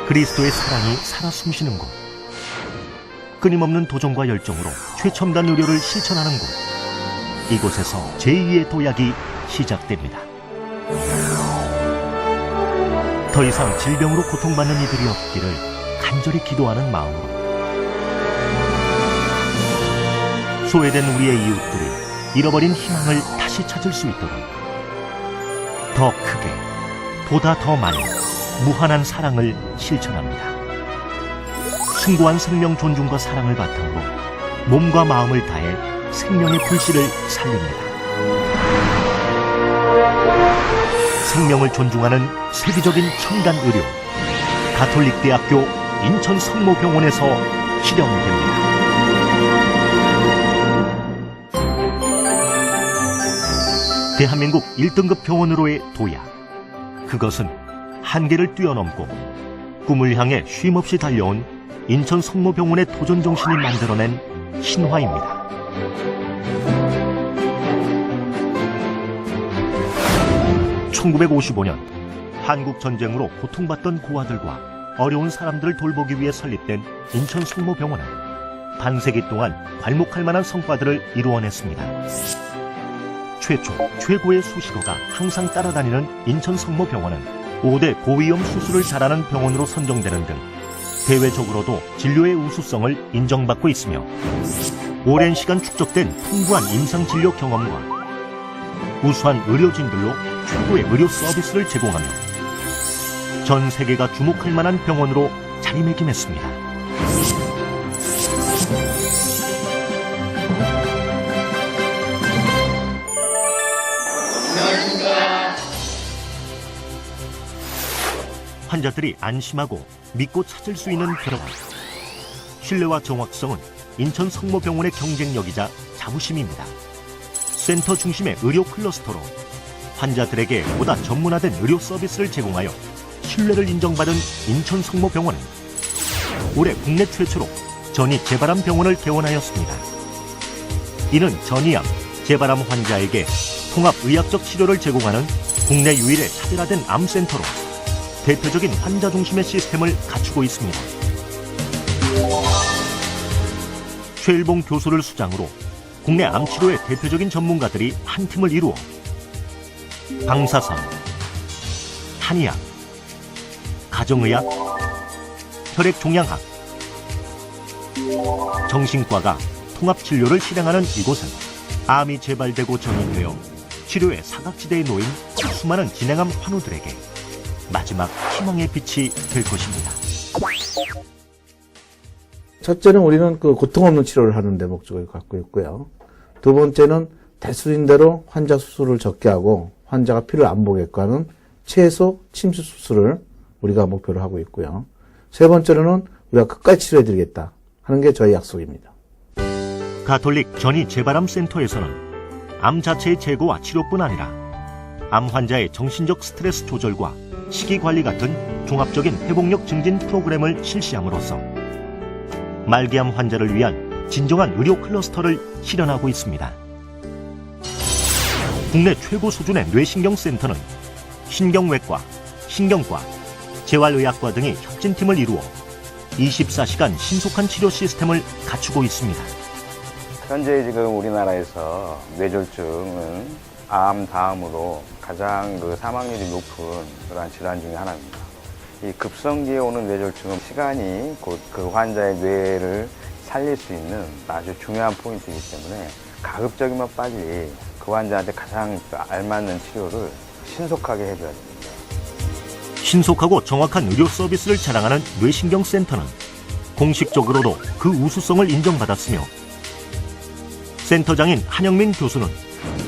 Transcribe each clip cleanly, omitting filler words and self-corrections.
그리스도의 사랑이 살아 숨쉬는 곳, 끊임없는 도전과 열정으로 최첨단 의료를 실천하는 곳, 이곳에서 제2의 도약이 시작됩니다. 더 이상 질병으로 고통받는 이들이 없기를 간절히 기도하는 마음으로 소외된 우리의 이웃들이 잃어버린 희망을 다시 찾을 수 있도록 더 크게, 보다 더 많이 무한한 사랑을 실천합니다. 숭고한 생명 존중과 사랑을 바탕으로 몸과 마음을 다해 생명의 불씨를 살립니다. 생명을 존중하는 세계적인 첨단 의료, 가톨릭대학교 인천 성모병원에서 실현됩니다. 대한민국 1등급 병원으로의 도약. 그것은 한계를 뛰어넘고 꿈을 향해 쉼없이 달려온 인천 성모병원의 도전정신이 만들어낸 신화입니다. (1955년) 한국전쟁으로 고통받던 고아들과 어려운 사람들을 돌보기 위해 설립된 인천 성모병원은 반세기 동안 괄목할 만한 성과들을 이루어냈습니다. 최초, 최고의 수식어가 항상 따라다니는 인천 성모병원은 5대 고위험 수술을 잘하는 병원으로 선정되는 등 대외적으로도 진료의 우수성을 인정받고 있으며 오랜 시간 축적된 풍부한 임상진료 경험과 우수한 의료진들로 최고의 의료 서비스를 제공하며 전 세계가 주목할 만한 병원으로 자리매김했습니다. 환자들이 안심하고 믿고 찾을 수 있는 결과, 신뢰와 정확성은 인천 성모병원의 경쟁력이자 자부심입니다. 센터 중심의 의료 클러스터로 환자들에게 보다 전문화된 의료 서비스를 제공하여 신뢰를 인정받은 인천 성모병원은 올해 국내 최초로 전이 재발암 병원을 개원하였습니다. 이는 전이암, 재발암 환자에게 통합의학적 치료를 제공하는 국내 유일의 차별화된 암센터로 대표적인 환자 중심의 시스템을 갖추고 있습니다. 최일봉 교수를 수장으로 국내 암치료의 대표적인 전문가들이 한 팀을 이루어 방사선, 한의학, 가정의학, 혈액종양학, 정신과가 통합진료를 실행하는 이곳은 암이 재발되고 전이되어 치료의 사각지대에 놓인 수많은 진행암 환우들에게 마지막 희망의 빛이 될 것입니다. 첫째는 우리는 그 고통 없는 치료를 하는 데 목적을 갖고 있고요. 두 번째는 대수인 대로 환자 수술을 적게 하고 환자가 피를 안 보게끔 하는 최소 침수 수술을 우리가 목표로 하고 있고요. 세 번째로는 우리가 끝까지 치료해드리겠다 하는 게 저희 약속입니다. 가톨릭 전이 재발암 센터에서는 암 자체의 제거와 치료뿐 아니라 암 환자의 정신적 스트레스 조절과 식이 관리 같은 종합적인 회복력 증진 프로그램을 실시함으로써 말기암 환자를 위한 진정한 의료 클러스터를 실현하고 있습니다. 국내 최고 수준의 뇌신경센터는 신경외과, 신경과, 재활의학과 등이 협진팀을 이루어 24시간 신속한 치료 시스템을 갖추고 있습니다. 현재 지금 우리나라에서 뇌졸중은 암 다음으로 가장 사망률이 높은 그러한 질환 중에 하나입니다. 이 급성기에 오는 뇌졸중은 시간이 곧 그 환자의 뇌를 살릴 수 있는 아주 중요한 포인트이기 때문에 가급적이면 빨리 그 환자한테 가장 알맞는 치료를 신속하게 해줘야 됩니다. 신속하고 정확한 의료 서비스를 자랑하는 뇌신경센터는 공식적으로도 그 우수성을 인정받았으며 센터장인 한영민 교수는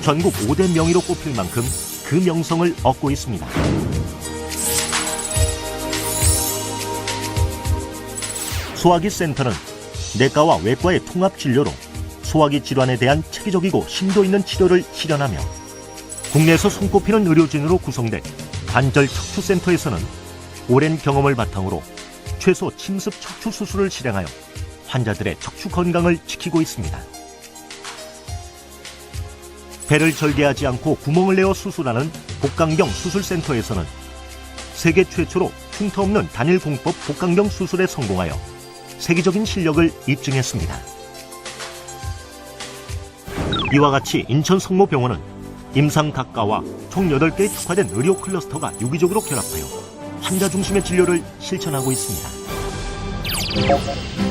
전국 5대 명의로 꼽힐 만큼 그 명성을 얻고 있습니다. 소화기 센터는 내과와 외과의 통합 진료로 소화기 질환에 대한 체계적이고 심도 있는 치료를 실현하며 국내에서 손꼽히는 의료진으로 구성된 관절 척추센터에서는 오랜 경험을 바탕으로 최소 침습 척추 수술을 실행하여 환자들의 척추 건강을 지키고 있습니다. 배를 절개하지 않고 구멍을 내어 수술하는 복강경 수술센터에서는 세계 최초로 쉼터 없는 단일 공법 복강경 수술에 성공하여 세계적인 실력을 입증했습니다. 이와 같이 인천 성모병원은 임상각과와 총 8개의 특화된 의료 클러스터가 유기적으로 결합하여 환자 중심의 진료를 실천하고 있습니다.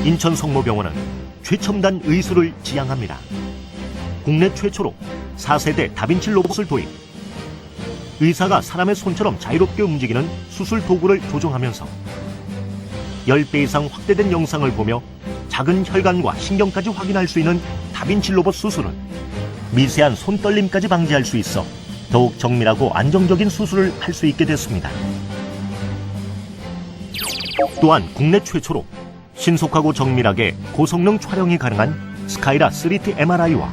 인천 성모병원은 최첨단 의술을 지향합니다. 국내 최초로 4세대 다빈치 로봇을 도입, 의사가 사람의 손처럼 자유롭게 움직이는 수술 도구를 조종하면서 10배 이상 확대된 영상을 보며 작은 혈관과 신경까지 확인할 수 있는 다빈치 로봇 수술은 미세한 손떨림까지 방지할 수 있어 더욱 정밀하고 안정적인 수술을 할 수 있게 됐습니다. 또한 국내 최초로 신속하고 정밀하게 고성능 촬영이 가능한 스카이라 3D MRI와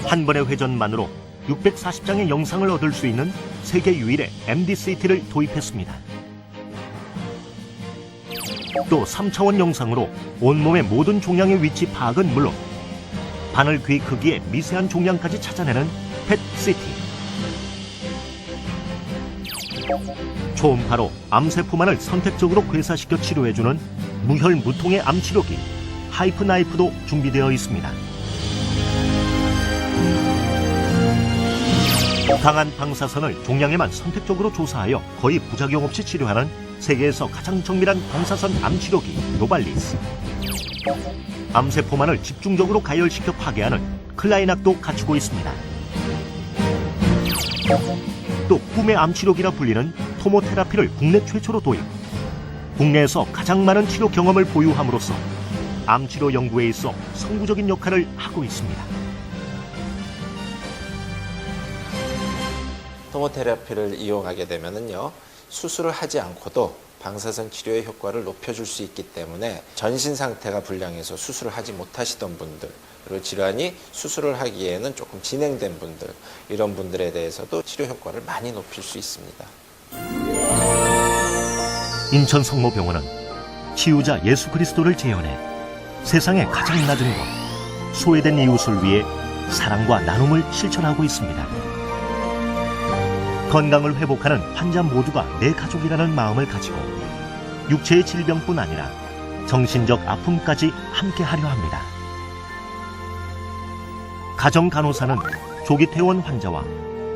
한 번의 회전만으로 640장의 영상을 얻을 수 있는 세계 유일의 MDCT를 도입했습니다. 또 3차원 영상으로 온몸의 모든 종양의 위치 파악은 물론 바늘 귀 크기의 미세한 종양까지 찾아내는 PET-CT, 초음파로 암세포만을 선택적으로 괴사시켜 치료해주는 무혈무통의 암치료기 하이프 나이프도 준비되어 있습니다. 강한 방사선을 종양에만 선택적으로 조사하여 거의 부작용 없이 치료하는 세계에서 가장 정밀한 방사선 암치료기 노발리스, 암세포만을 집중적으로 가열시켜 파괴하는 클라이낙도 갖추고 있습니다. 또 꿈의 암치료기라 불리는 토모테라피를 국내 최초로 도입, 국내에서 가장 많은 치료 경험을 보유함으로써 암치료 연구에 있어 선구적인 역할을 하고 있습니다. 토모테라피를 이용하게 되면은요, 수술을 하지 않고도 방사선 치료의 효과를 높여줄 수 있기 때문에 전신 상태가 불량해서 수술을 하지 못하시던 분들, 그리고 질환이 수술을 하기에는 조금 진행된 분들, 이런 분들에 대해서도 치료 효과를 많이 높일 수 있습니다. 인천 성모병원은 치유자 예수 그리스도를 재현해 세상의 가장 낮은 것, 소외된 이웃을 위해 사랑과 나눔을 실천하고 있습니다. 건강을 회복하는 환자 모두가 내 가족이라는 마음을 가지고 육체의 질병뿐 아니라 정신적 아픔까지 함께하려 합니다. 가정간호사는 조기 퇴원 환자와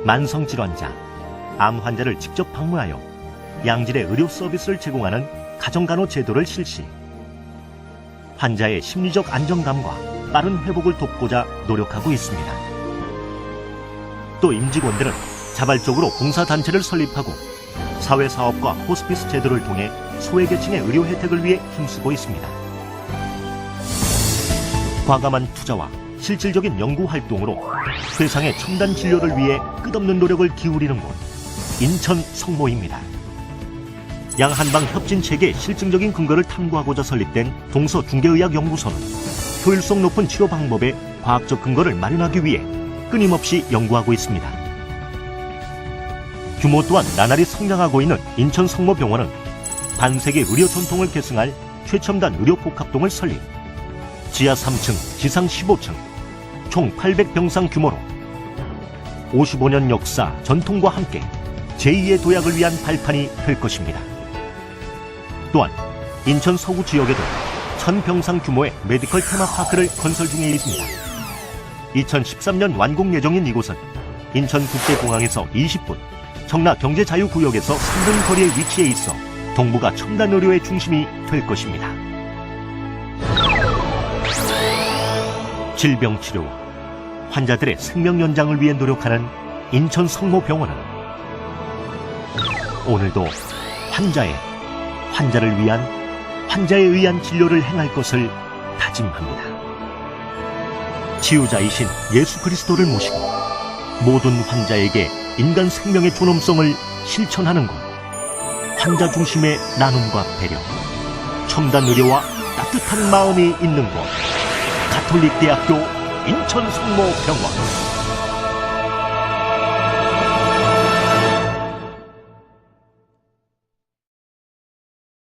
만성질환자, 암 환자를 직접 방문하여 양질의 의료 서비스를 제공하는 가정간호 제도를 실시, 환자의 심리적 안정감과 빠른 회복을 돕고자 노력하고 있습니다. 또 임직원들은 자발적으로 봉사단체를 설립하고 사회사업과 호스피스 제도를 통해 소외계층의 의료 혜택을 위해 힘쓰고 있습니다. 과감한 투자와 실질적인 연구활동으로 세상의 첨단 진료를 위해 끝없는 노력을 기울이는 곳, 인천 성모입니다. 양한방 협진 체계의 실증적인 근거를 탐구하고자 설립된 동서중개의학연구소는 효율성 높은 치료 방법에 과학적 근거를 마련하기 위해 끊임없이 연구하고 있습니다. 규모 또한 나날이 성장하고 있는 인천 성모병원은 반세기 의료 전통을 계승할 최첨단 의료 복합동을 설립, 지하 3층, 지상 15층, 총 800병상 규모로 55년 역사, 전통과 함께 제2의 도약을 위한 발판이 될 것입니다. 또한 인천 서구 지역에도 1000병상 규모의 메디컬 테마파크를 건설 중에 있습니다. 2013년 완공 예정인 이곳은 인천국제공항에서 20분, 청라경제자유구역에서 3분 거리에 위치해 있어 동부가 첨단 의료의 중심이 될 것입니다. 질병치료와 환자들의 생명 연장을 위해 노력하는 인천 성모병원은 오늘도 환자를 위한, 환자에 의한 진료를 행할 것을 다짐합니다. 치유자이신 예수 그리스도를 모시고 모든 환자에게 인간 생명의 존엄성을 실천하는 곳, 환자 중심의 나눔과 배려, 첨단 의료와 따뜻한 마음이 있는 곳, 가톨릭대학교 인천성모병원.